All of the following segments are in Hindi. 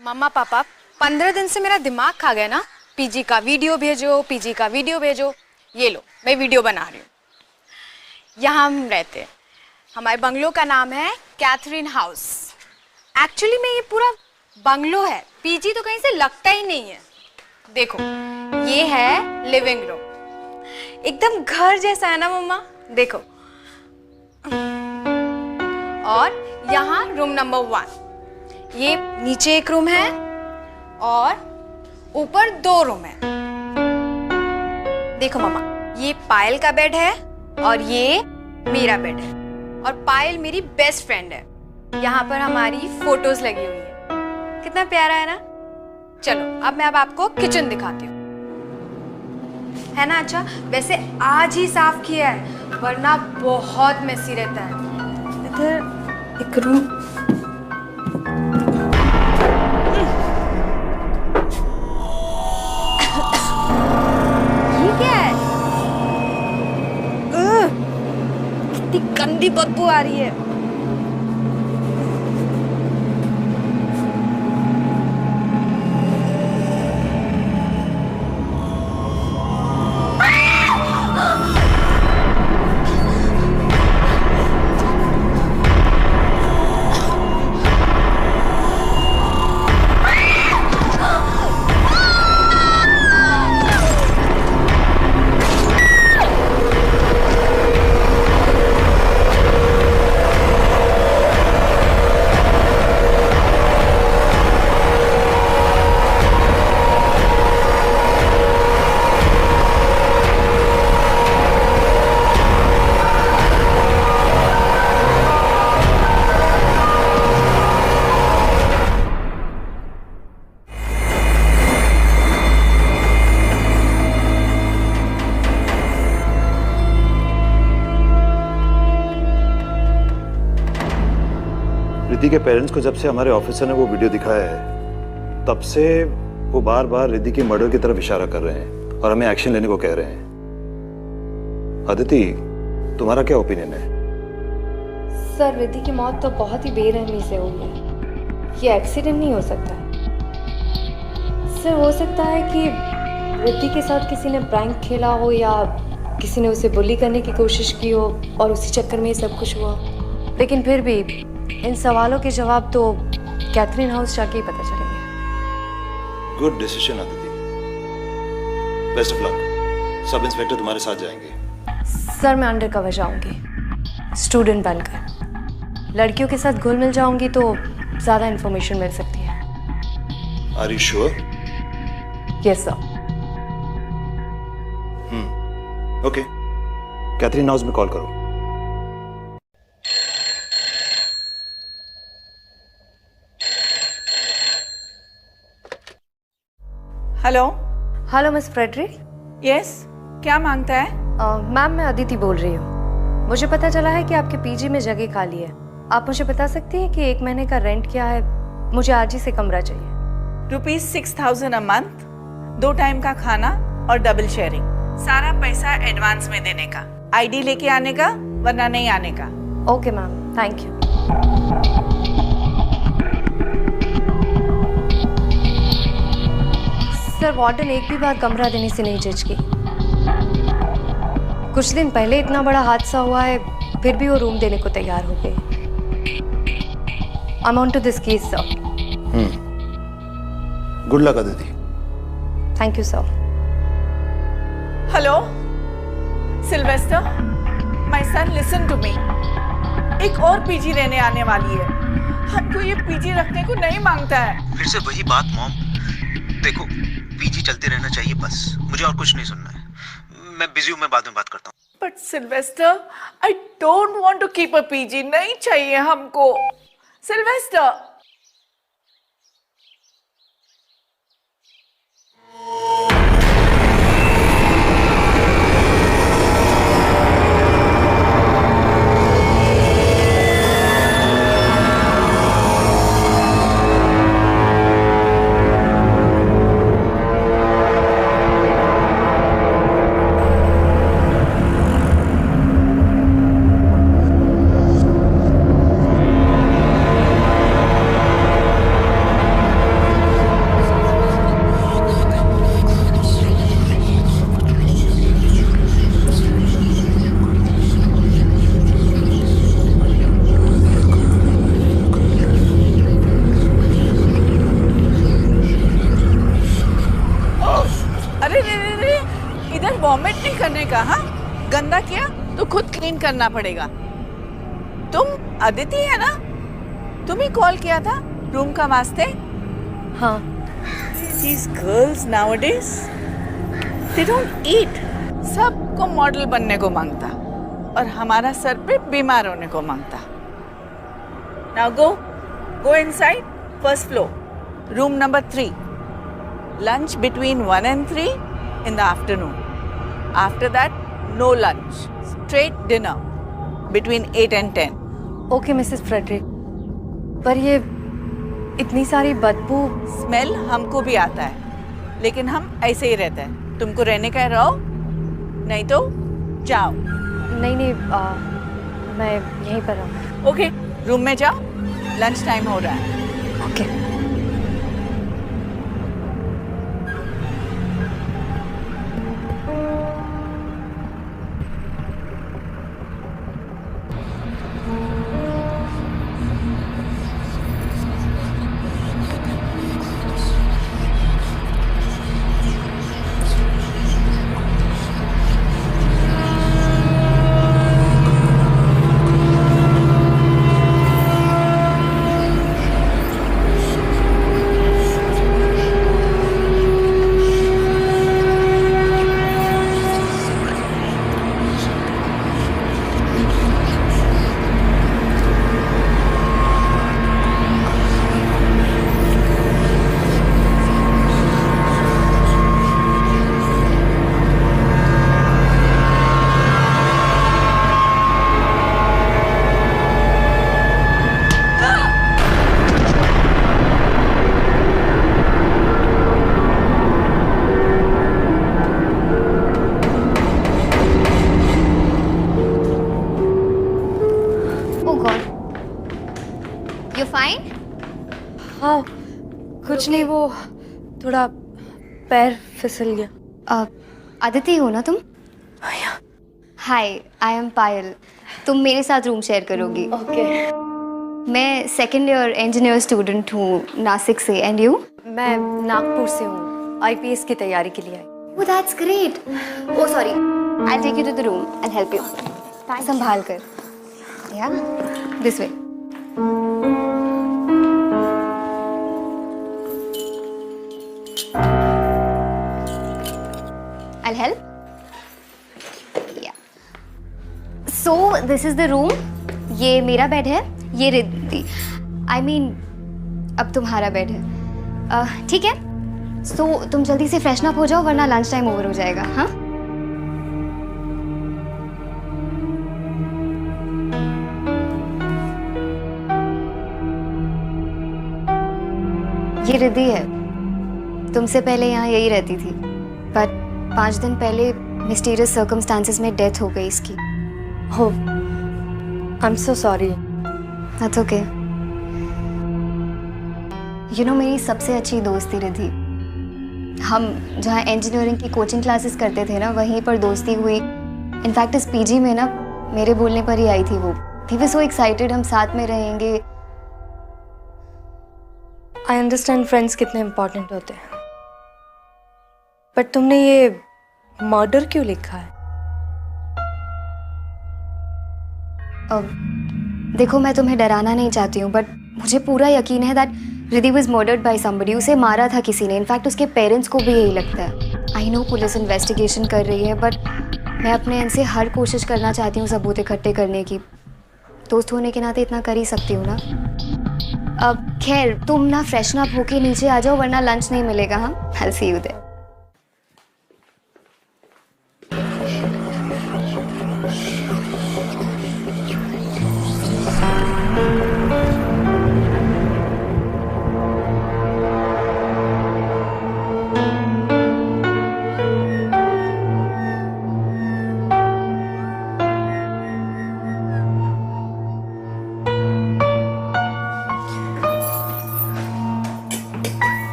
मम्मा पापा 15 दिन से मेरा दिमाग खा गया ना, पीजी का वीडियो भेजो, पीजी का वीडियो भेजो। ये लो, मैं वीडियो बना रही हूँ। यहाँ हम रहते हैं। हमारे बंगलो का नाम है कैथरीन हाउस। एक्चुअली में ये पूरा बंगलो है, पीजी तो कहीं से लगता ही नहीं है। देखो, ये है लिविंग रूम, एकदम घर जैसा है ना मम्मा। देखो, और यहाँ रूम नंबर 1। ये नीचे एक रूम है और ऊपर 2 रूम है। देखो मम्मा, ये पायल का बेड है और ये मेरा बेड है। और पायल मेरी बेस्ट फ्रेंड है। यहाँ पर हमारी फोटोज लगी हुई है। कितना प्यारा है ना। चलो अब मैं आपको किचन दिखाती हूँ, है ना। अच्छा, वैसे आज ही साफ किया है, वरना बहुत मेसी रहता है। इधर एक रूम, ये क्या है? कितनी गंदी बदबू आ रही है। रिद्धि के पेरेंट्स को जब से हमारे ऑफिसर ने वो वीडियो दिखाया है, तब से वो बार बार रिद्धि के मर्डर की तरफ इशारा कर रहे हैं और हमें एक्शन लेने को कह रहे हैं। अदिति, तुम्हारा क्या ओपिनियन है? सर, रिद्धि की मौत तो बहुत ही बेरहमी से हुई है। ये एक्सीडेंट नहीं हो सकता है। सर, हो सकता है कि रिद्धि के साथ किसी ने प्रैंक खेला हो या किसी ने उसे बुली करने की कोशिश की हो और उसी चक्कर में ये सब कुछ हुआ। लेकिन फिर भी इन सवालों के जवाब तो कैथरीन हाउस जाके ही पता चलेंगे। Good decision Aditi, best of luck. Sub inspector तुम्हारे साथ जाएंगे। सर, मैं अंडर कवर जाऊंगी, स्टूडेंट बनकर। लड़कियों के साथ घुल मिल जाऊंगी तो ज्यादा इंफॉर्मेशन मिल सकती है। Are you sure? Yes sir. Okay, Catherine house में कॉल करो। Hello. Hello miss Frederick. Yes, क्या मांगता है? मैम, मैं अदिति बोल रही हूँ। मुझे पता चला है कि आपके पीजी में जगह खाली है। आप मुझे बता सकती हैं कि 1 महीने का रेंट क्या है? मुझे आज ही से कमरा चाहिए। ₹6000 अ मंथ, 2 टाइम का खाना और डबल शेयरिंग। सारा पैसा एडवांस में देने का, आईडी लेके आने का, वरना नहीं आने का। Okay ma'am, thank you. Sir, warden एक भी बार कमरा देने से नहीं झिझकी। कुछ दिन पहले इतना बड़ा हादसा हुआ है, फिर भी वो रूम देने को तैयार हो गए। I am on to this case sir. Good luck Aditi. Thank you sir. Hello Sylvester, my son, listen to me. एक और पीजी रहने आने वाली है। हमको ये पीजी रखने को नहीं मांगता है। फिर से वही बात मॉम। देखो, पीजी चलते रहना चाहिए बस, मुझे और कुछ नहीं सुनना है। मैं बिजी हूँ, मैं बाद में बात करता हूँ। But Sylvester, I don't want to keep a PG. नहीं चाहिए हमको सिल्वेस्टर। गंदा किया तो खुद क्लीन करना पड़ेगा। तुम अदिति है ना? तुम ही कॉल किया था रूम का वास्ते? हाँ। These girls nowadays, they don't eat. सबको मॉडल बनने को मांगता और हमारा सर पे बीमार होने को मांगता। Now go inside, first floor, room number 3. Lunch between 1 and 3 in the afternoon. After that, no lunch, straight dinner between 8 and 10. Okay Mrs Frederick, पर ये इतनी सारी बदबू। स्मेल हमको भी आता है, लेकिन हम ऐसे ही रहते हैं। तुमको रहने का है रहो, नहीं तो जाओ। नहीं मैं यहीं पर हूँ। ओके, रूम में जाओ, लंच टाइम हो रहा है। ओके। You fine? हाँ, कुछ नहीं, वो थोड़ा पैर फिसल गया। अदिति हो ना तुम? हाय, आई एम पायल। तुम मेरे साथ रूम शेयर करोगी। ओके। मैं सेकेंड ईयर इंजीनियर स्टूडेंट हूँ नासिक से। And you? मैं नागपुर से हूँ, आईपीएस की तैयारी के लिए आई। Oh, that's great. Oh, sorry. I'll take you to the room and help you. संभाल कर। Yeah, this way. I'll help. Yeah. So this is the room. ये मेरा बेड है, ये रिद्धि। I mean, अब तुम्हारा बेड है। ठीक है? So तुम जल्दी से फ्रेशन अप हो जाओ वरना लंच टाइम ओवर हो जाएगा। हाँ? ये रिद्धि है, तुमसे पहले यहाँ यही रहती थी, पर 5 दिन पहले मिस्टीरियस सर्कमस्टांसेस में डेथ हो गई इसकी। हो, I am so sorry. That's okay. You know, मेरी सबसे अच्छी दोस्त थी रिद्धि। हम जहाँ इंजीनियरिंग की कोचिंग क्लासेस करते थे ना, वहीं पर दोस्ती हुई। इनफैक्ट इस पीजी में ना मेरे बोलने पर ही आई थी वो। वी वर सो एक्साइटेड, हम साथ में रहेंगे। आई अंडरस्टैंड फ्रेंड्स कितने इम्पोर्टेंट होते हैं, बट तुमने ये मर्डर क्यों लिखा है? अब देखो, मैं तुम्हें डराना नहीं चाहती हूँ, बट मुझे पूरा यकीन है that Riddhi was murdered by somebody. उसे मारा था किसी ने। इनफैक्ट उसके पेरेंट्स को भी यही लगता है। आई नो पुलिस इन्वेस्टिगेशन कर रही है, बट मैं अपने एंड से हर कोशिश करना चाहती हूँ सबूत इकट्ठे करने की। दोस्त होने के नाते इतना कर ही सकती हूँ ना। अब खैर, तुम ना फ्रेशन अप होके नीचे आ जाओ वरना लंच नहीं मिलेगा। हाँ, I will see you there.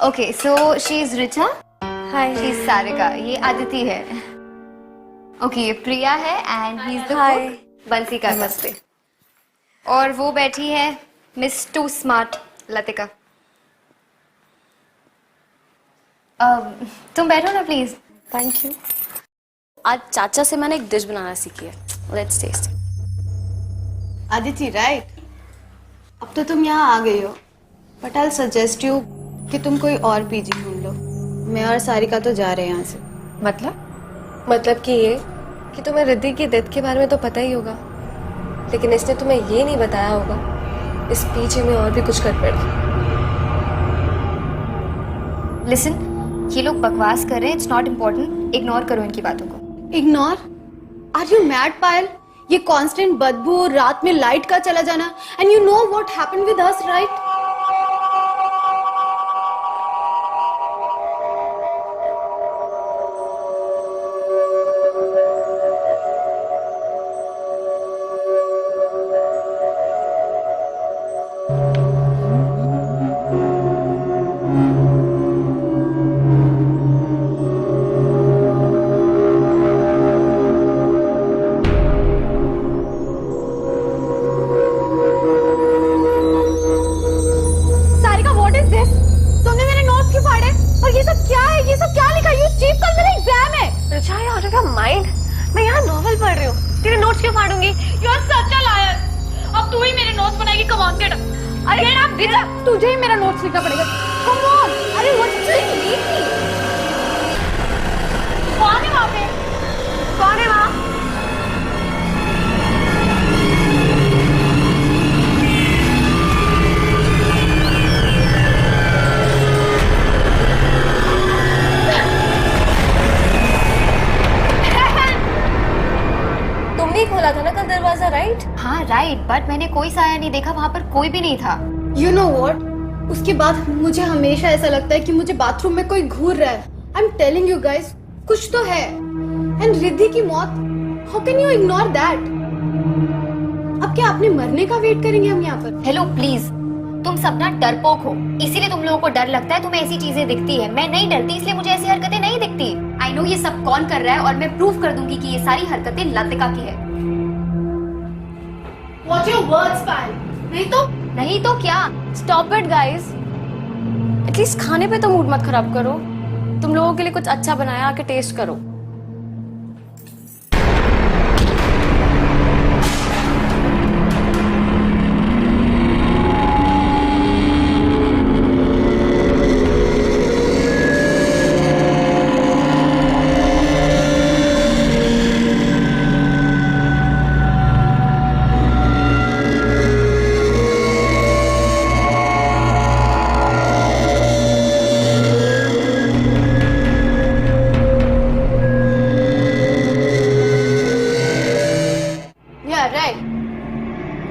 Okay, so she is Richa. Hi. She is Sarika. ये आदिति है। ओके, ये प्रिया है and he is the Hi. Cook Bansi का। नमस्ते। और वो बैठी है मिस टू स्मार्ट लतिका। तुम बैठो ना प्लीज। Thank you. आज चाचा से मैंने एक डिश बनाना सीखी है, लेट्स टेस्ट। आदिति राइट, अब तो तुम यहाँ आ गई हो, बट आई सजेस्ट यू कि तुम कोई और पीजी ढूंढ लो। मैं और सारिका तो जा रहे हैं यहाँ से। मतलब कि ये कि तुम्हें रिद्धि की डेथ के बारे में तो पता ही होगा, लेकिन इसने तुम्हें ये नहीं बताया होगा इस पीछे में और भी कुछ गड़बड़ है। लिसन, ये लोग बकवास कर रहे हैं, इट्स नॉट इम्पोर्टेंट, इग्नोर करो इनकी बातों को। Ignore? Are you mad Payal? ये कांस्टेंट बदबू, रात में लाइट का चला जाना, and you know what happened with us right? मैं यहाँ नॉवल पढ़ रही हूँ, तेरे नोट्स क्यों फाड़ूंगी? You are such a liar. अब तू ही मेरे नोट्स बनाएगी, कम ऑन गेट अप। अरे आप विदा, तुझे ही मेरा नोट्स लिखना पड़ेगा। Come on. अरे व्हाट इज दिस? कौन है वहाँ पे? कौन है वहाँ? खोला था ना कल दरवाजा, राइट? हाँ राइट, बट मैंने कोई साया नहीं देखा, वहाँ पर कोई भी नहीं था। You know what? उसके बाद मुझे हमेशा ऐसा लगता है कि मुझे बाथरूम में कोई घूर रहा है। I'm telling you guys, कुछ तो है। And रिद्धि की मौत, how can you ignore that? अब क्या अपने मरने का वेट करेंगे हम यहाँ पर? हेलो प्लीज, तुम सब ना डरपोक हो, इसीलिए तुम लोगों को डर लगता है, तुम्हें ऐसी चीजें दिखती है। मैं नहीं डरती, इसलिए मुझे ऐसी हरकतें नहीं दिखती। आई नो ये सब कौन कर रहा है, और मैं प्रूव कर दूंगी कि ये सारी हरकतें लतिका की है। Watch your words, पायल। नहीं तो क्या? स्टॉप इट गाइस, एटलीस्ट खाने पे तो मूड मत खराब करो। तुम लोगों के लिए कुछ अच्छा बनाया, आके टेस्ट करो।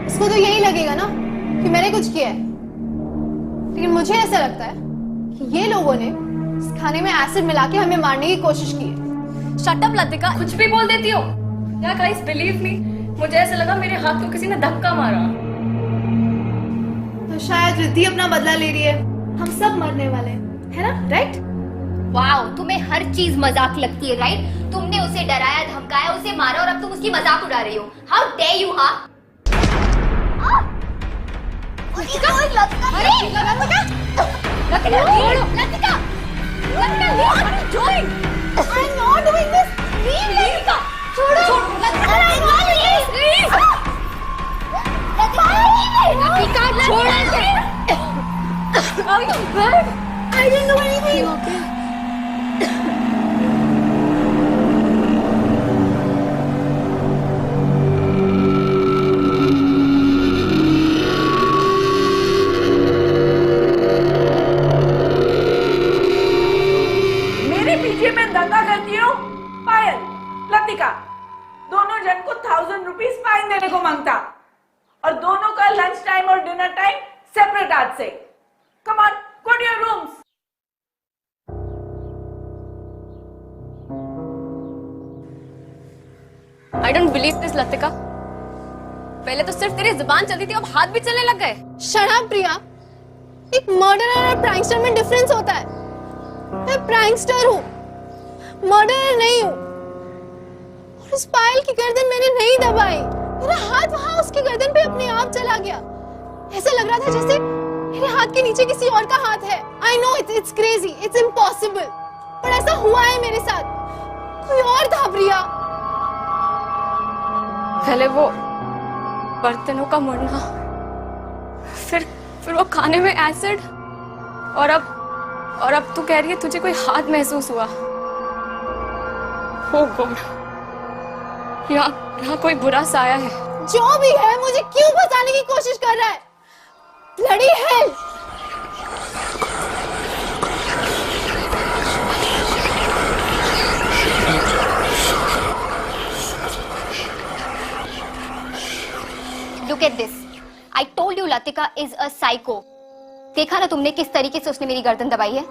इसको तो यही लगेगा ना कि मैंने कुछ किया है, लेकिन मुझे ऐसा लगता है कि ये लोगों ने इस खाने में एसिड मिला के हमें मारने की कोशिश की है। शट अप लतिका, कुछ भी बोल देती हो। या गाइस बिलीव मी, मुझे ऐसा लगा मेरे हाथ को किसी ने धक्का मारा। तो शायद रिद्धि अपना बदला ले रही है, हम सब मरने वाले हैं, है ना? राइट? वाओ, तुम्हें हर चीज मजाक लगती है, राइट? तुमने उसे डराया, धमकाया, उसे मारा, और अब तुम उसकी मजाक उड़ा रही हो। How dare you! हाँ, लतिका, अरे Latika, Latika, what are you doing? I'm not doing this. Leave Latika, छोड़ो, लतिका, please. लतिका, छोड़ो इसे. Are you good? I didn't do anything. Okay. पायल, लतिका, दोनों जन को 1000 रुपीज फाइन देने को मांगता, और दोनों का लंच टाइम और डिनर टाइम सेपरेट आज से। Come on, go to your rooms. I don't believe this Latika. पहले तो सिर्फ तेरी जुबान चलती थी, अब हाथ भी चलने लग गए। शट अप प्रिया, एक मर्डरर और प्रैंकस्टर में डिफरेंस होता है। मैं प्रैंकस्टर हूँ, मर्डरर नहीं हूँ। और उस पायल की गर्दन मैंने नहीं दबाई, मेरा हाथ वहां उसकी गर्दन पे अपने आप चला गया। ऐसा लग रहा था जैसे मेरे हाथ के नीचे किसी और का हाथ है। I know it's crazy, it's impossible. पर ऐसा हुआ है मेरे साथ, कोई और था प्रिया। पहले वो बर्तनों का मुड़ना, फिर वो खाने में एसिड, और अब तू कह रही है तुझे कोई हाथ महसूस हुआ। ओ गॉड, यहाँ कोई बुरा साया है। जो भी है, मुझे क्यों फंसाने की कोशिश कर रहा है? Bloody hell! Look at this. I told you Latika is a psycho. देखा ना तुमने किस तरीके से उसने मेरी गर्दन दबाई है?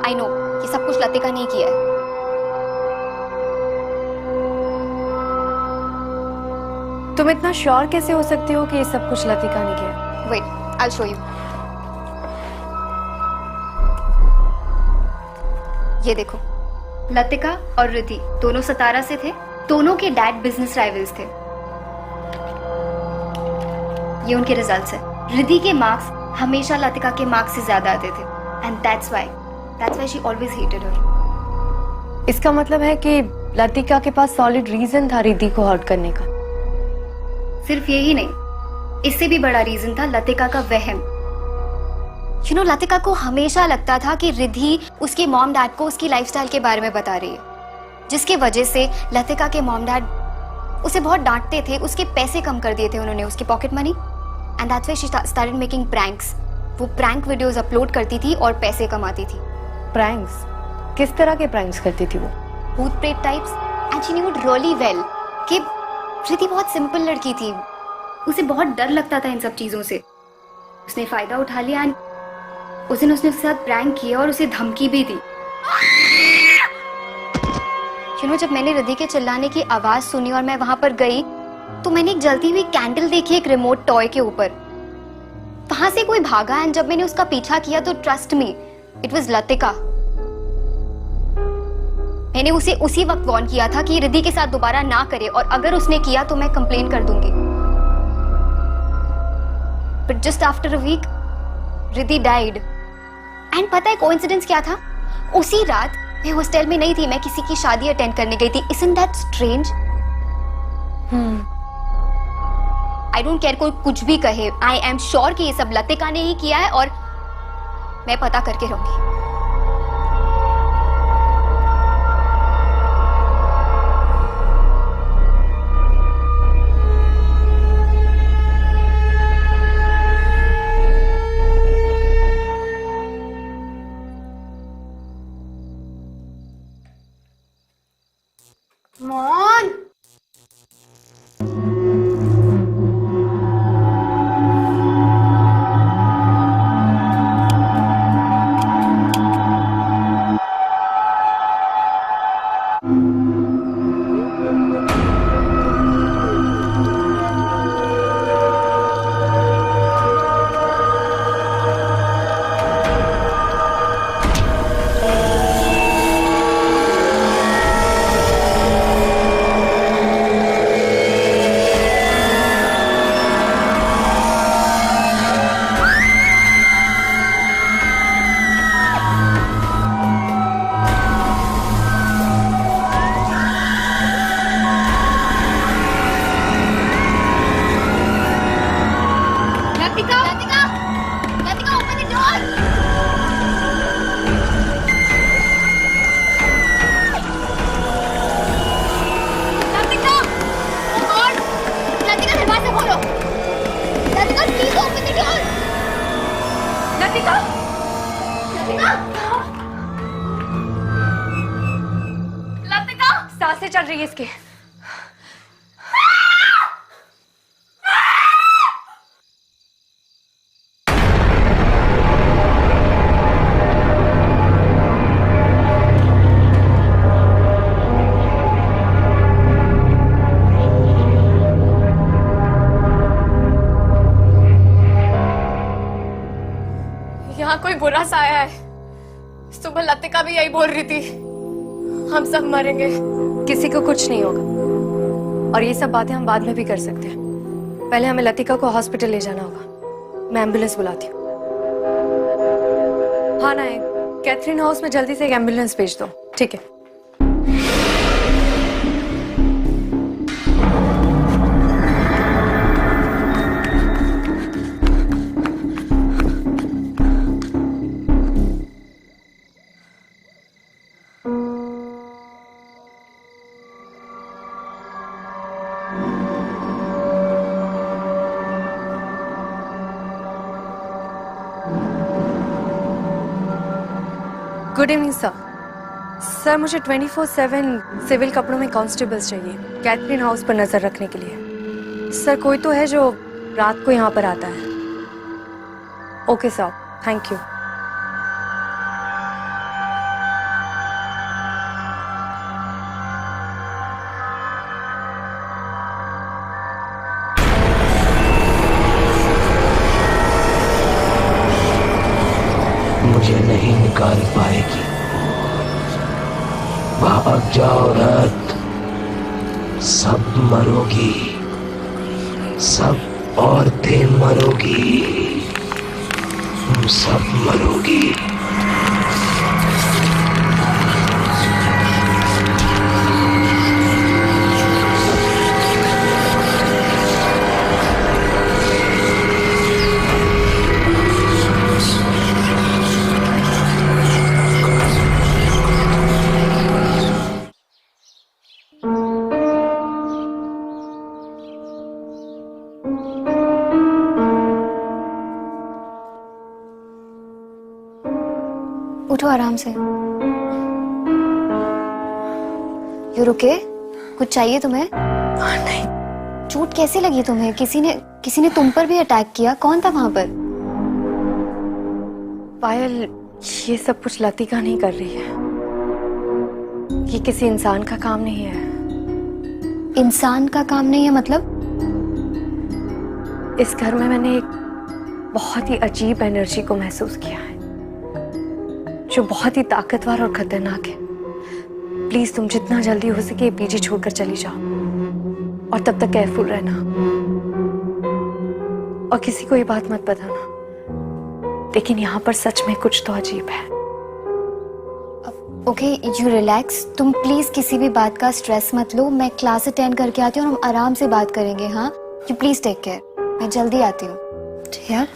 I know, ये सब कुछ लतिका ने किया है। तुम इतना श्योर कैसे हो सकती हो कि ये सब कुछ लतिका ने किया? Wait, I'll show you. ये देखो, लतिका और रिद्धि दोनों सतारा से थे। दोनों के डैड बिजनेस राइवल्स थे। ये उनके रिजल्ट्स है। रिद्धि के मार्क्स हमेशा लतिका के मार्क्स से ज्यादा आते थे, and that's why she always hated her. इसका मतलब है कि लतिका के पास सॉलिड रीजन था रिद्धि को हर्ट करने का। सिर्फ यही नहीं, इससे भी बड़ा रीजन था लतिका का वहम। लतिका को हमेशा लगता था कि रिद्धि उसके मॉम डैड को उसकी लाइफस्टाइल के बारे में बता रही है, जिसकी वजह से लतिका के मॉम डैड उसे बहुत डांटते थे। उसके पैसे कम कर दिए थे उन्होंने, उसकी pocket money, and that's why she started making pranks. वो प्रैंक वीडियोस अपलोड करती थी और पैसे कमाती थी। प्रैंक्स? किस तरह के प्रैंक्स करती थी वो? भूत प्रेत types, and she knew it really well कि रिद्धि बहुत सिंपल लड़की थी, उसे बहुत डर लगता था इन सब चीजों से। उसने फायदा उठा लिया, एंड उस दिन उसने उसके साथ प्रैंक किया और उसे धमकी भी दी। जब मैंने रिद्धि के चिल्लाने की आवाज सुनी और मैं वहां पर गई, तो मैंने एक जलती हुई कैंडल देखी एक रिमोट टॉय के ऊपर। वहां से कोई भागा, एंड जब मैंने उसका पीछा किया तो trust me, it was Latika. मैंने उसे उसी वक्त वार्न किया था कि रिद्धि के साथ दोबारा ना करे, और अगर उसने किया तो मैं कंप्लेन कर दूंगी। But just after a week Riddhi died, and पता है कोइंसिडेंस क्या था? उसी रात मैं हॉस्टल में नहीं थी, मैं किसी की शादी अटेंड करने गई थी। Isn't that strange? I don't care कोई कुछ भी कहे, I am sure कि ये सब लतिका ने ही किया है, और मैं पता करके रहूंगी। मॉन, सांसें चल रही है इसकी। यहाँ कोई बुरा साया है। सुबह लतिका भी यही बोल रही थी, हम सब मरेंगे। किसी को कुछ नहीं होगा, और ये सब बातें हम बाद में भी कर सकते हैं। पहले हमें लतिका को हॉस्पिटल ले जाना होगा। मैं एम्बुलेंस बुलाती हूँ। हाँ नायक, कैथरीन हाउस में जल्दी से एक एम्बुलेंस भेज दो। ठीक है। Good evening sir. सर मुझे 24/7 सिविल कपड़ों में कांस्टेबल्स चाहिए कैथरीन हाउस पर नजर रखने के लिए। सर कोई तो है जो रात को यहाँ पर आता है? Okay sir, thank you. मुझे नहीं निकाल पाएगी। भाग जाओ रात, सब मरोगी, सब औरतें मरोगी, तुम सब मरोगी। उठो आराम से। यू रुके? कुछ चाहिए तुम्हें? नहीं। चोट कैसे लगी तुम्हें? किसी ने तुम पर भी अटैक किया? कौन था वहां पर? पायल, ये सब कुछ लतिका नहीं कर रही है। ये किसी इंसान का काम नहीं है। इंसान का काम नहीं है मतलब? इस घर में मैंने एक बहुत ही अजीब एनर्जी को महसूस किया है जो बहुत ही ताकतवर और खतरनाक है। प्लीज तुम जितना जल्दी हो सके ये पीजी छोड़कर चली जाओ और तब तक केयरफुल रहना और किसी को ये बात मत बताना। लेकिन यहाँ पर सच में कुछ तो अजीब है। Okay, you relax. तुम प्लीज किसी भी बात का स्ट्रेस मत लो। मैं क्लास अटेंड करके आती हूँ और हम आराम से बात करेंगे। हाँ, यू प्लीज टेक केयर। मैं जल्दी आती हूँ। यार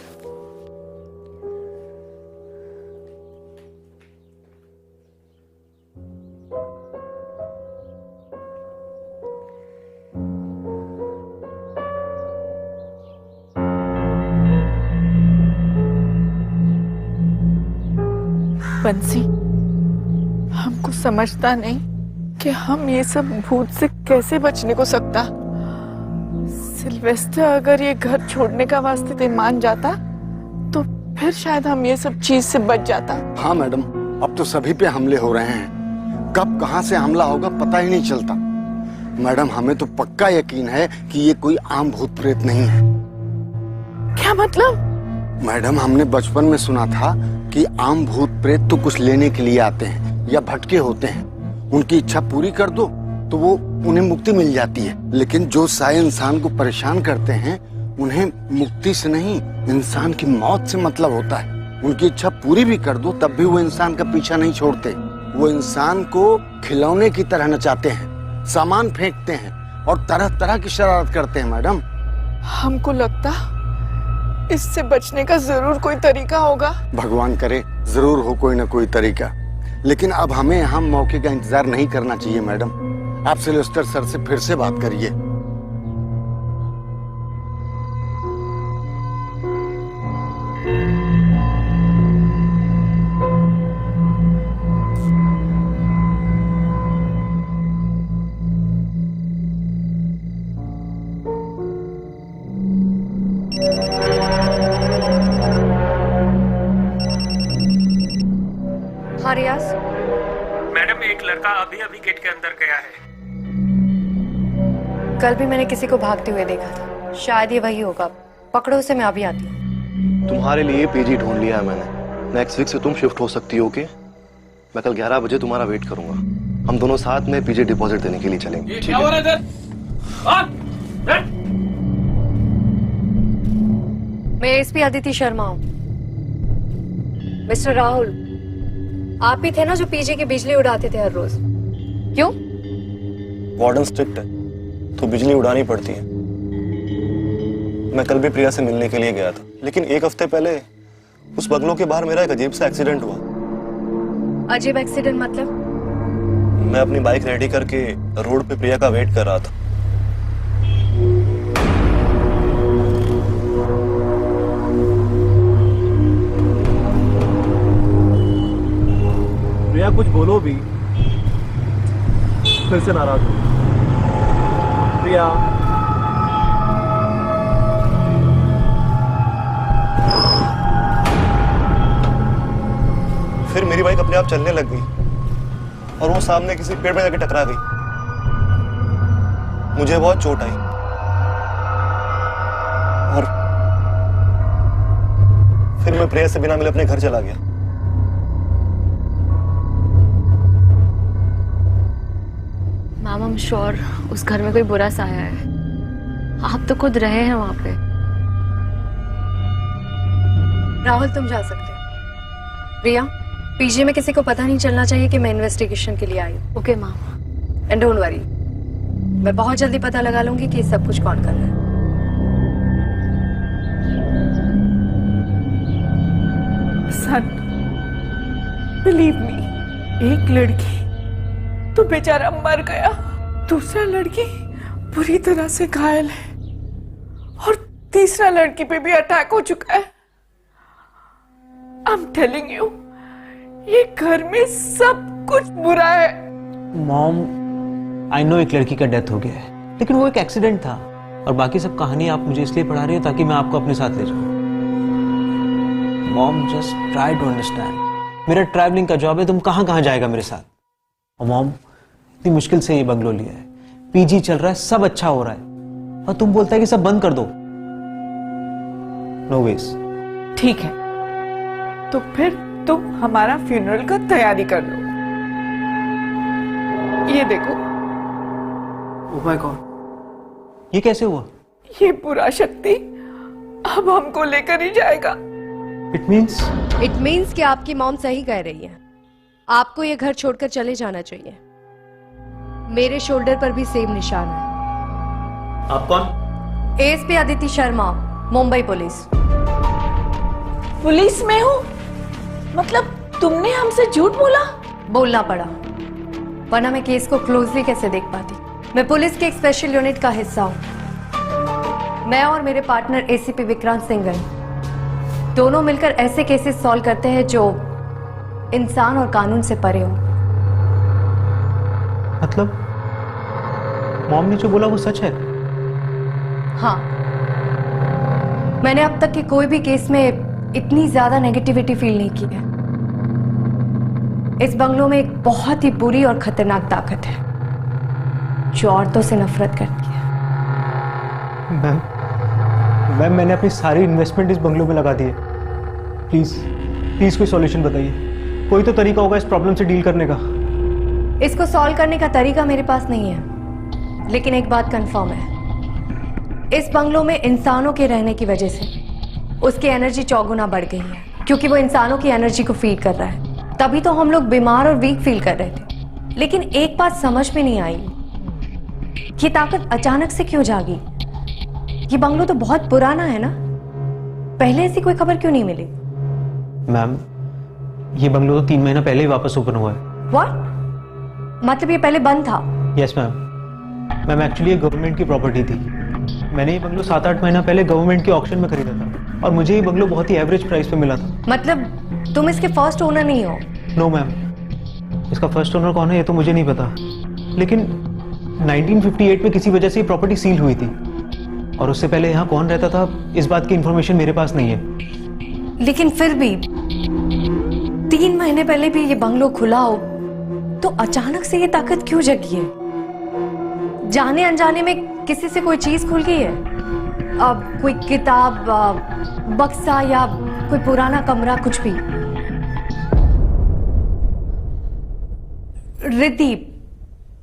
बंसी, हमको समझता नहीं कि हम ये सब भूत से कैसे बचने को सकता। सिल्वेस्टर अगर ये घर छोड़ने का वास्ते मान जाता तो फिर शायद हम ये सब चीज से बच जाता। हाँ मैडम, अब तो सभी पे हमले हो रहे हैं। कब कहाँ से हमला होगा पता ही नहीं चलता। मैडम, हमें तो पक्का यकीन है कि ये कोई आम भूत प्रेत नहीं है। क्या मतलब? मैडम, हमने बचपन में सुना था कि आम भूत प्रेत तो कुछ लेने के लिए आते हैं या भटके होते हैं। उनकी इच्छा पूरी कर दो तो वो उन्हें मुक्ति मिल जाती है। लेकिन जो सारे इंसान को परेशान करते हैं उन्हें मुक्ति से नहीं, इंसान की मौत से मतलब होता है। उनकी इच्छा पूरी भी कर दो तब भी वो इंसान का पीछा नहीं छोड़ते। वो इंसान को खिलौने की तरह नचाते हैं, सामान फेंकते हैं और तरह तरह की शरारत करते हैं। मैडम, हमको लगता इससे बचने का जरूर कोई तरीका होगा। भगवान करे जरूर हो कोई ना कोई तरीका। लेकिन अब हमें यहाँ मौके का इंतजार नहीं करना चाहिए। मैडम, आप सिल्वेस्टर सर से फिर से बात करिए। हाँ रियाज। मैडम, एक लड़का अभी अभी गेट के अंदर गया है। कल भी मैंने किसी को भागते हुए देखा था। शायद ये वही होगा। पकड़ो उसे, मैं अभी आती हूँ। तुम्हारे लिए पीजी ढूंढ लिया है मैंने। नेक्स्ट वीक से तुम शिफ्ट हो सकती हो। ओके, मैं कल 11 बजे तुम्हारा वेट करूंगा। हम दोनों साथ में पीजी डिपॉजिट देने के लिए चलेंगे। क्या हो रहा है? मैं एसपी अदिति शर्मा हूँ। मिस्टर राहुल, आप ही थे ना जो पीजी की बिजली उड़ाते थे हर रोज। क्यों? वार्डन स्ट्रिक्ट है तो बिजली उड़ानी पड़ती है। मैं कल भी प्रिया से मिलने के लिए गया था, लेकिन एक हफ्ते पहले उस बंगलों के बाहर मेरा एक अजीब सा एक्सीडेंट हुआ। अजीब एक्सीडेंट मतलब? मैं अपनी बाइक रेडी करके रोड पे प्रिया का वेट कर रहा था। प्रिया कुछ बोलो भी, फिर से नाराज हो। प्रिया फिर मेरी बाइक अपने आप चलने लग गई और वो सामने किसी पेड़ में जाके टकरा गई। मुझे बहुत चोट आई और फिर मैं प्रिया से बिना मिले अपने घर चला गया। मैम आई एम श्योर उस घर में कोई बुरा साया है। आप तो खुद रहे हैं वहां पे। राहुल तुम जा सकते हो। प्रिया, पीजी में किसी को पता नहीं चलना चाहिए कि मैं इन्वेस्टिगेशन के लिए आई हूँ। Okay ma'am. And don't worry, मैं बहुत जल्दी पता लगा लूंगी कि सब कुछ कौन कर रहा है। सन, बिलीव मी, एक लड़की तो बेचारा मर गया, दूसरा लड़की बुरी तरह से घायल है और तीसरा लड़की पे भी अटैक हो चुका है। आई एम टेलिंग यू, ये घर में सब कुछ बुरा है। मॉम, आई नो एक लड़की का डेथ हो गया है, लेकिन वो एक एक्सीडेंट था और बाकी सब कहानी आप मुझे इसलिए पढ़ा रही हो ताकि मैं आपको अपने साथ ले जाऊं। Mom just try to understand. मेरा ट्रैवलिंग का जॉब है, तुम कहां कहां जाएगा मेरे साथ? और मॉम, इतनी मुश्किल से ये बंगलो लिया है, पीजी चल रहा है, सब अच्छा हो रहा है, और तुम बोलता है कि सब बंद कर दो। No veg. ठीक है, तो फिर तुम हमारा फ्यूनरल का तैयारी कर लो। ये देखो। ओह माय गॉड, ये कैसे हुआ? ये बुरा शक्ति अब हमको लेकर ही जाएगा। इट मीन्स कि आपकी मॉम सही कह रही है। आपको ये घर छोड़कर चले जाना चाहिए। मेरे शोल्डर पर भी सेम निशान है। आप कौन? ASP Aditi Sharma, Mumbai police. Police में हो? मतलब तुमने हमसे झूठ बोला? बोलना पड़ा, वरना मैं केस को क्लोजली कैसे देख पाती। मैं पुलिस के एक स्पेशल यूनिट का हिस्सा हूँ। मैं और मेरे पार्टनर एसीपी विक्रांत सिंघल दोनों मिलकर ऐसे केसेस सॉल्व करते हैं जो इंसान और कानून से परे हो। मतलब मॉम ने जो बोला वो सच है? हाँ, मैंने अब तक के कोई भी केस में इतनी ज्यादा नेगेटिविटी फील नहीं की है। इस बंगलों में एक बहुत ही बुरी और खतरनाक ताकत है जो औरतों से नफरत करती है। मैम, मैंने अपनी सारी इन्वेस्टमेंट इस बंगलों में लगा दी है। प्लीज कोई सॉल्यूशन बताइए। कोई तो तरीका होगा इस प्रॉब्लम से डील करने का। इसको सॉल्व करने का तरीका मेरे पास नहीं है, लेकिन एक बात कंफर्म है, इस बंगलों में इंसानों के रहने की वजह से उसकी एनर्जी 4 गुना बढ़ गई है, क्योंकि वो इंसानों की एनर्जी को फीड कर रहा है। तभी तो हम लोग बीमार और वीक फील कर रहे थे। लेकिन एक बात समझ में नहीं आई, ये ताकत अचानक से क्यों जागी? ये बंगलो तो बहुत पुराना है ना, पहले ऐसी कोई खबर क्यों नहीं मिली? मैम, ये बंगलो तो 3 महीना पहले ही वापस ओपन हुआ है। व्हाट? मतलब ये पहले बंद था? यस मैम, एक्चुअली ये गवर्नमेंट की प्रॉपर्टी थी। मैंने ये बंगलो 7-8 महीना पहले गवर्नमेंट के ऑक्शन में खरीदा था और मुझे ये बंगलो बहुत ही एवरेज प्राइस पे मिला था। मतलब तुम इसके फर्स्ट ओनर नहीं हो? नो मैम, इसका फर्स्ट ओनर कौन है ये तो मुझे नहीं पता, लेकिन 1958 में किसी वजह से ये प्रॉपर्टी सील हुई थी और उससे पहले यहाँ कौन रहता था इस बात की इंफॉर्मेशन मेरे पास नहीं है। लेकिन फिर भी 3 महीने पहले भी ये बंगलो खुला हो तो अचानक से ये ताकत क्यों जगी है? जाने अनजाने में किसी से कोई चीज खुल गई है? अब कोई किताब, बक्सा या कोई पुराना कमरा, कुछ भी। रिद्धि,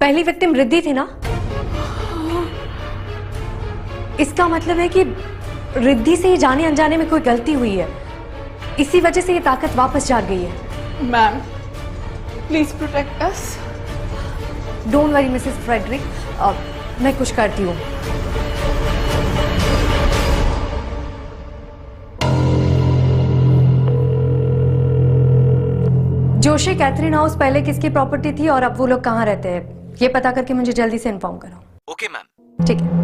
पहली विक्टिम रिद्धि थी ना? इसका मतलब है कि रिद्धि से जाने अनजाने में कोई गलती हुई है, इसी वजह से ये ताकत वापस जाग गई है। Ma'am, please protect us. Don't worry Mrs Frederick, मैं कुछ करती हूँ। जोशी कैथरीन हाउस पहले किसकी प्रॉपर्टी थी और अब वो लोग कहाँ रहते हैं, ये पता करके मुझे जल्दी से इन्फॉर्म करो। Okay ma'am. ठीक है।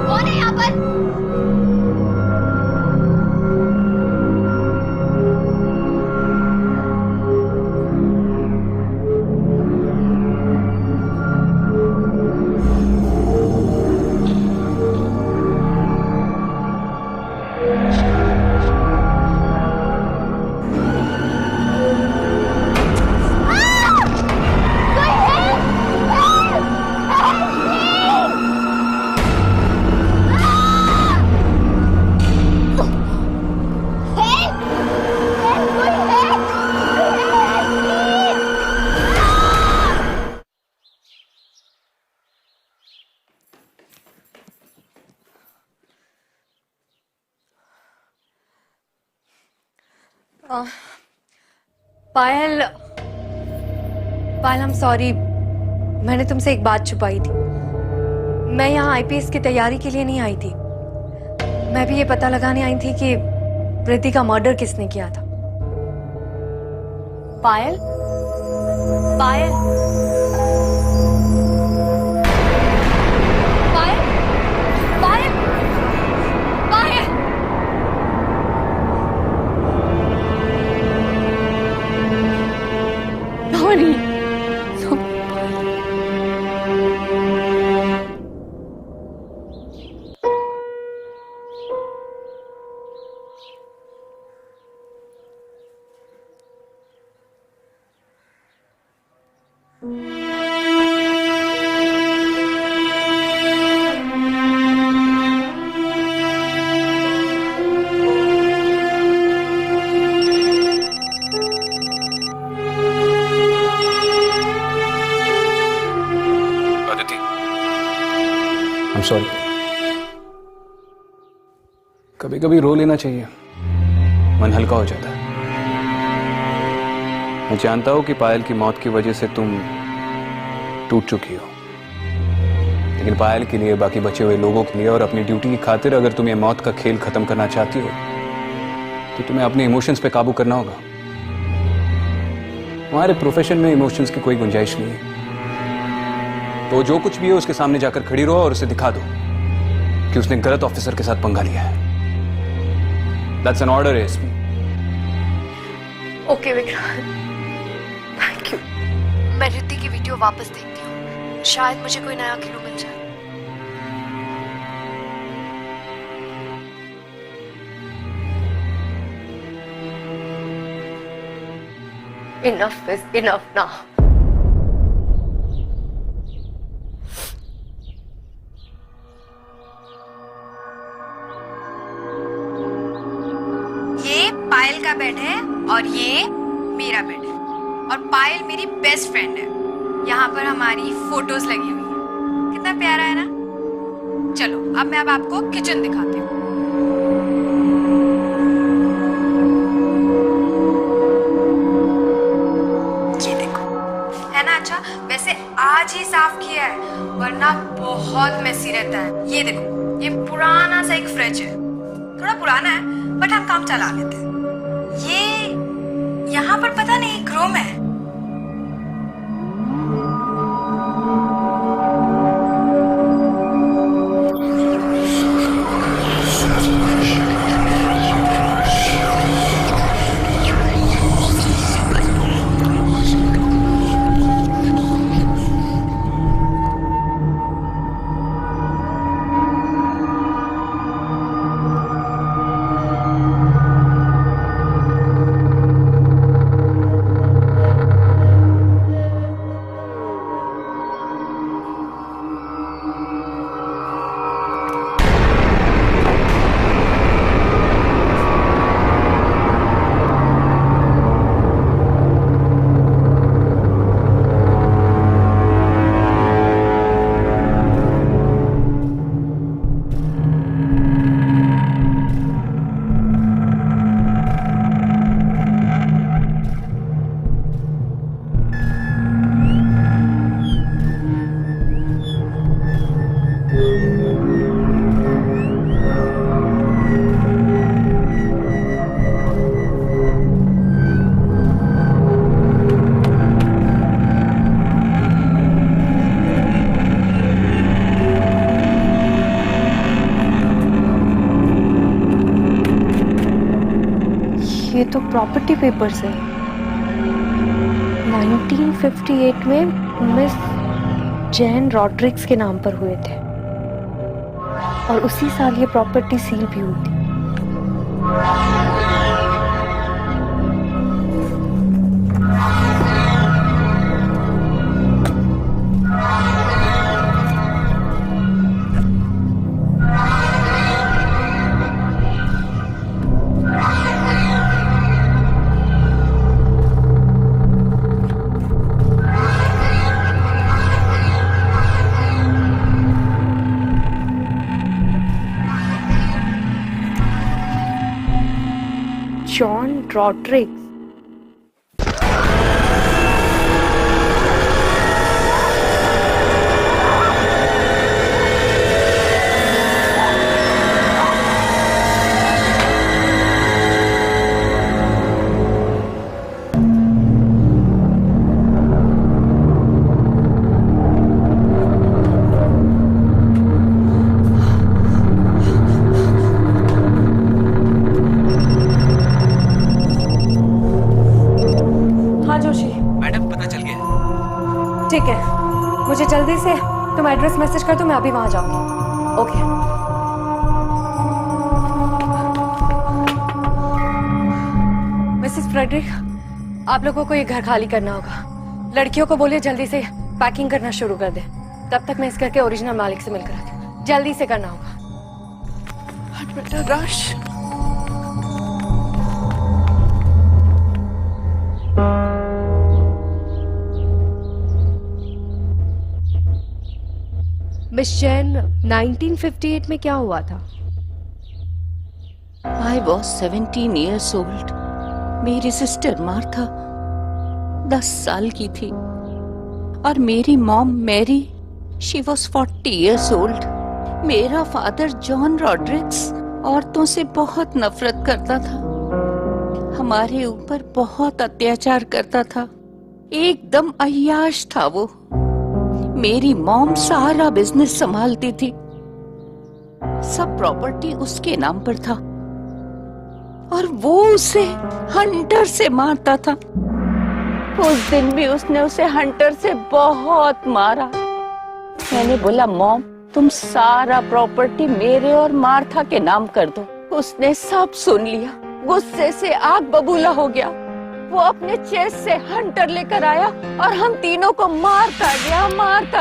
कौन है यहाँ पर? पायल, पायल आई एम सॉरी, मैंने तुमसे एक बात छुपाई थी। मैं यहाँ आईपीएस की तैयारी के लिए नहीं आई थी, मैं भी ये पता लगाने आई थी कि रिद्धि का मर्डर किसने किया था। पायल, पायल, पायल, पायल, पायल। Nobody. I'm sorry. कभी कभी रो लेना चाहिए, मन हल्का हो जाता है। मैं जानता हूं कि पायल की मौत की वजह से तुम टूट चुकी हो, लेकिन पायल के लिए, बाकी बचे हुए लोगों के लिए और अपनी ड्यूटी की खातिर अगर तुम ये मौत का खेल खत्म करना चाहती हो तो तुम्हें अपने इमोशंस पे काबू करना होगा। हमारे प्रोफेशन में इमोशंस की कोई गुंजाइश नहीं है, तो जो कुछ भी है उसके सामने जाकर खड़ी रहो और उसे दिखा दो कि उसने गलत ऑफिसर के साथ पंगा लिया है। That's an order, ASP. Okay Vikrant, thank you. मैं रिद्धि की वीडियो वापस देखती हूँ, शायद मुझे कोई नया क्लू मिल जाए। Enough is enough now. ये पायल का बेड है और ये मेरा बेड है, और पायल मेरी बेस्ट फ्रेंड है। यहाँ पर हमारी फोटोज लगी हुई है, कितना प्यारा है ना। चलो अब मैं आपको किचन दिखाती हूँ। ये देखो, है ना अच्छा। वैसे आज ही साफ किया है, वरना बहुत मेसी रहता है। ये देखो, ये पुराना सा एक फ्रिज है, थोड़ा पुराना है बट हम काम चला लेते हैं। ये यहाँ पर पता नहीं एक रूम है, तो प्रॉपर्टी पेपर से 1958 में मिस जैन रॉड्रिक्स के नाम पर हुए थे और उसी साल ये प्रॉपर्टी सील भी हुई थी। जॉन रॉड्रिक्स। ठीक है, मुझे जल्दी से तुम एड्रेस मैसेज कर दो, मैं अभी वहां जाऊंगी। ओके। मिसेस फ्रेडरिक, आप लोगों को ये घर खाली करना होगा। लड़कियों को बोलिए जल्दी से पैकिंग करना शुरू कर दे। तब तक मैं इस घर के ओरिजिनल मालिक से मिलकर आती हूँ। जल्दी से करना होगा। बेटा रश। मिस जैन, 1958 में क्या हुआ था? I was 17 years old. मेरी सिस्टर मार्था 10 साल की थी और मेरी mom Mary she was 40 years old. मेरा फादर जॉन रॉड्रिक्स औरतों से बहुत नफरत करता था, हमारे ऊपर बहुत अत्याचार करता था, एकदम अय्याश था वो। मेरी मॉम सारा बिजनेस संभालती थी, सब प्रॉपर्टी उसके नाम पर था और वो उसे हंटर से मारता था। उस दिन भी उसने उसे हंटर से बहुत मारा। मैंने बोला मॉम तुम सारा प्रॉपर्टी मेरे और मार्था के नाम कर दो। उसने सब सुन लिया, गुस्से से आग बबूला हो गया। वो अपने चेस्ट से हंटर लेकर आया और हम तीनों को मारता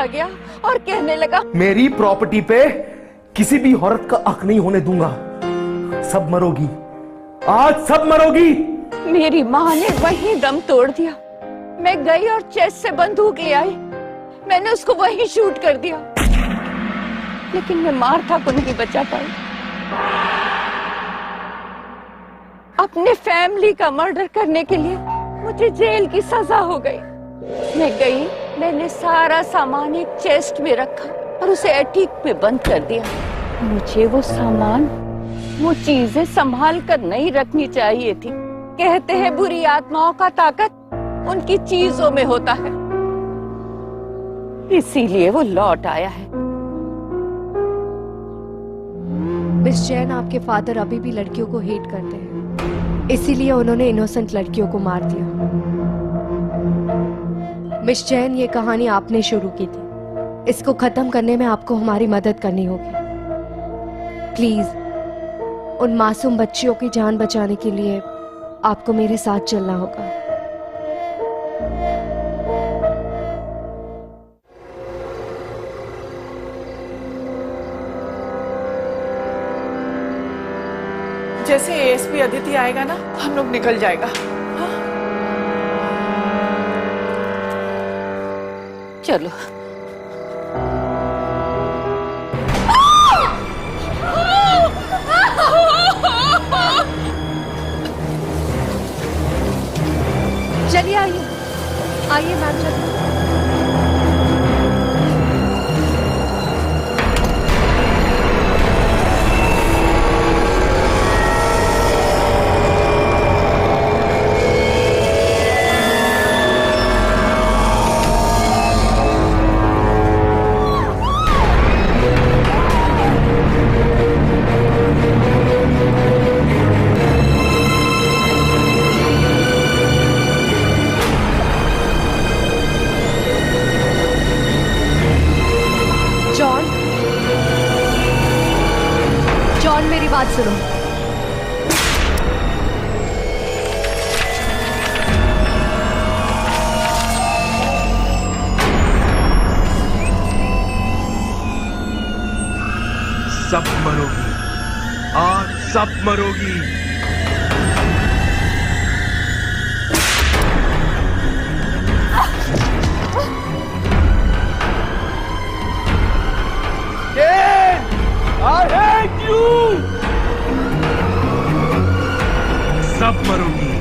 गया और कहने लगा मेरी प्रॉपर्टी पे किसी भी औरत का हक नहीं होने दूंगा। सब मरोगी, आज सब मरोगी। मेरी माँ ने वहीं दम तोड़ दिया। मैं गई और चेस्ट से बंदूक ले आई, मैंने उसको वहीं शूट कर दिया, लेकिन मैं मार्था को नहीं बचा पाई। अपने फैमिली का मर्डर करने के लिए मुझे जेल की सजा हो गई। मैं गई, मैंने सारा सामान एक चेस्ट में रखा और उसे एटीक पे बंद कर दिया। मुझे वो सामान, वो चीजें संभाल कर नहीं रखनी चाहिए थी। कहते हैं बुरी आत्माओं का ताकत उनकी चीजों में होता है, इसीलिए वो लौट आया है। मिस जैन, आपके फादर अभी भी लड़कियों को हेट करते हैं, इसीलिए उन्होंने इनोसेंट लड़कियों को मार दिया। मिस जैन, ये कहानी आपने शुरू की थी, इसको खत्म करने में आपको हमारी मदद करनी होगी। प्लीज उन मासूम बच्चियों की जान बचाने के लिए आपको मेरे साथ चलना होगा। जैसे एएसपी अदिति आएगा ना, हम लोग निकल जाएगा। हाँ? चलो। चलिए आइए मैम, चलिए। बात सुनो। सब मरोगी, आज सब मरोगी। I hate you! सब मरोगी,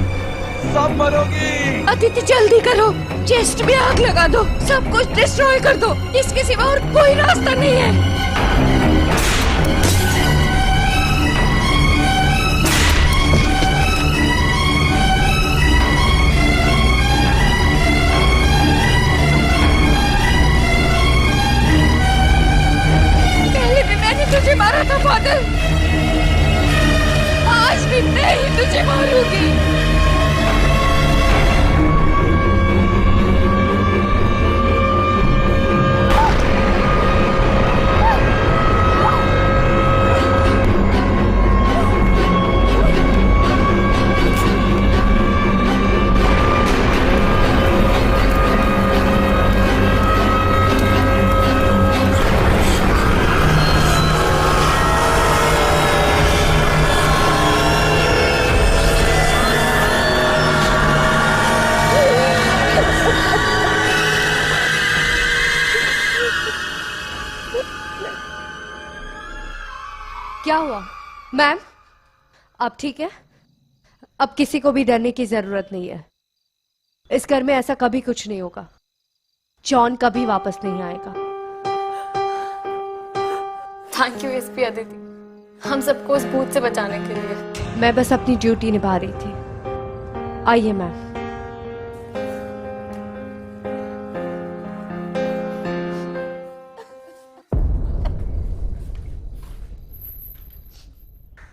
सब मरोगी। अदिति जल्दी करो, चेस्ट में आग लगा दो, सब कुछ डिस्ट्रॉय कर दो, इसके सिवा और कोई रास्ता नहीं है। पहले भी मैंने तुझे मारा था फादर, आज भी मैं ही तुझे मारूंगी। क्या हुआ मैम? आप ठीक है? अब किसी को भी डरने की जरूरत नहीं है। इस घर में ऐसा कभी कुछ नहीं होगा। जॉन कभी वापस नहीं आएगा। थैंक यू एसपी अदिति, हम सबको उस भूत से बचाने के लिए। मैं बस अपनी ड्यूटी निभा रही थी। आइए मैम।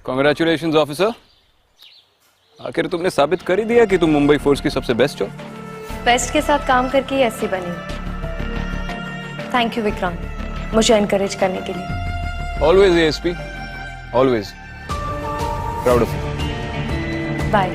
कांग्रेचुलेशंस ऑफिसर, आखिर तुमने साबित कर ही दिया कि तुम मुंबई फोर्स की सबसे बेस्ट हो। बेस्ट के साथ काम करके ही ऐसी बनी। थैंक यू विक्रांत, मुझे एनकरेज करने के लिए। Always ASP, always proud of you. Bye.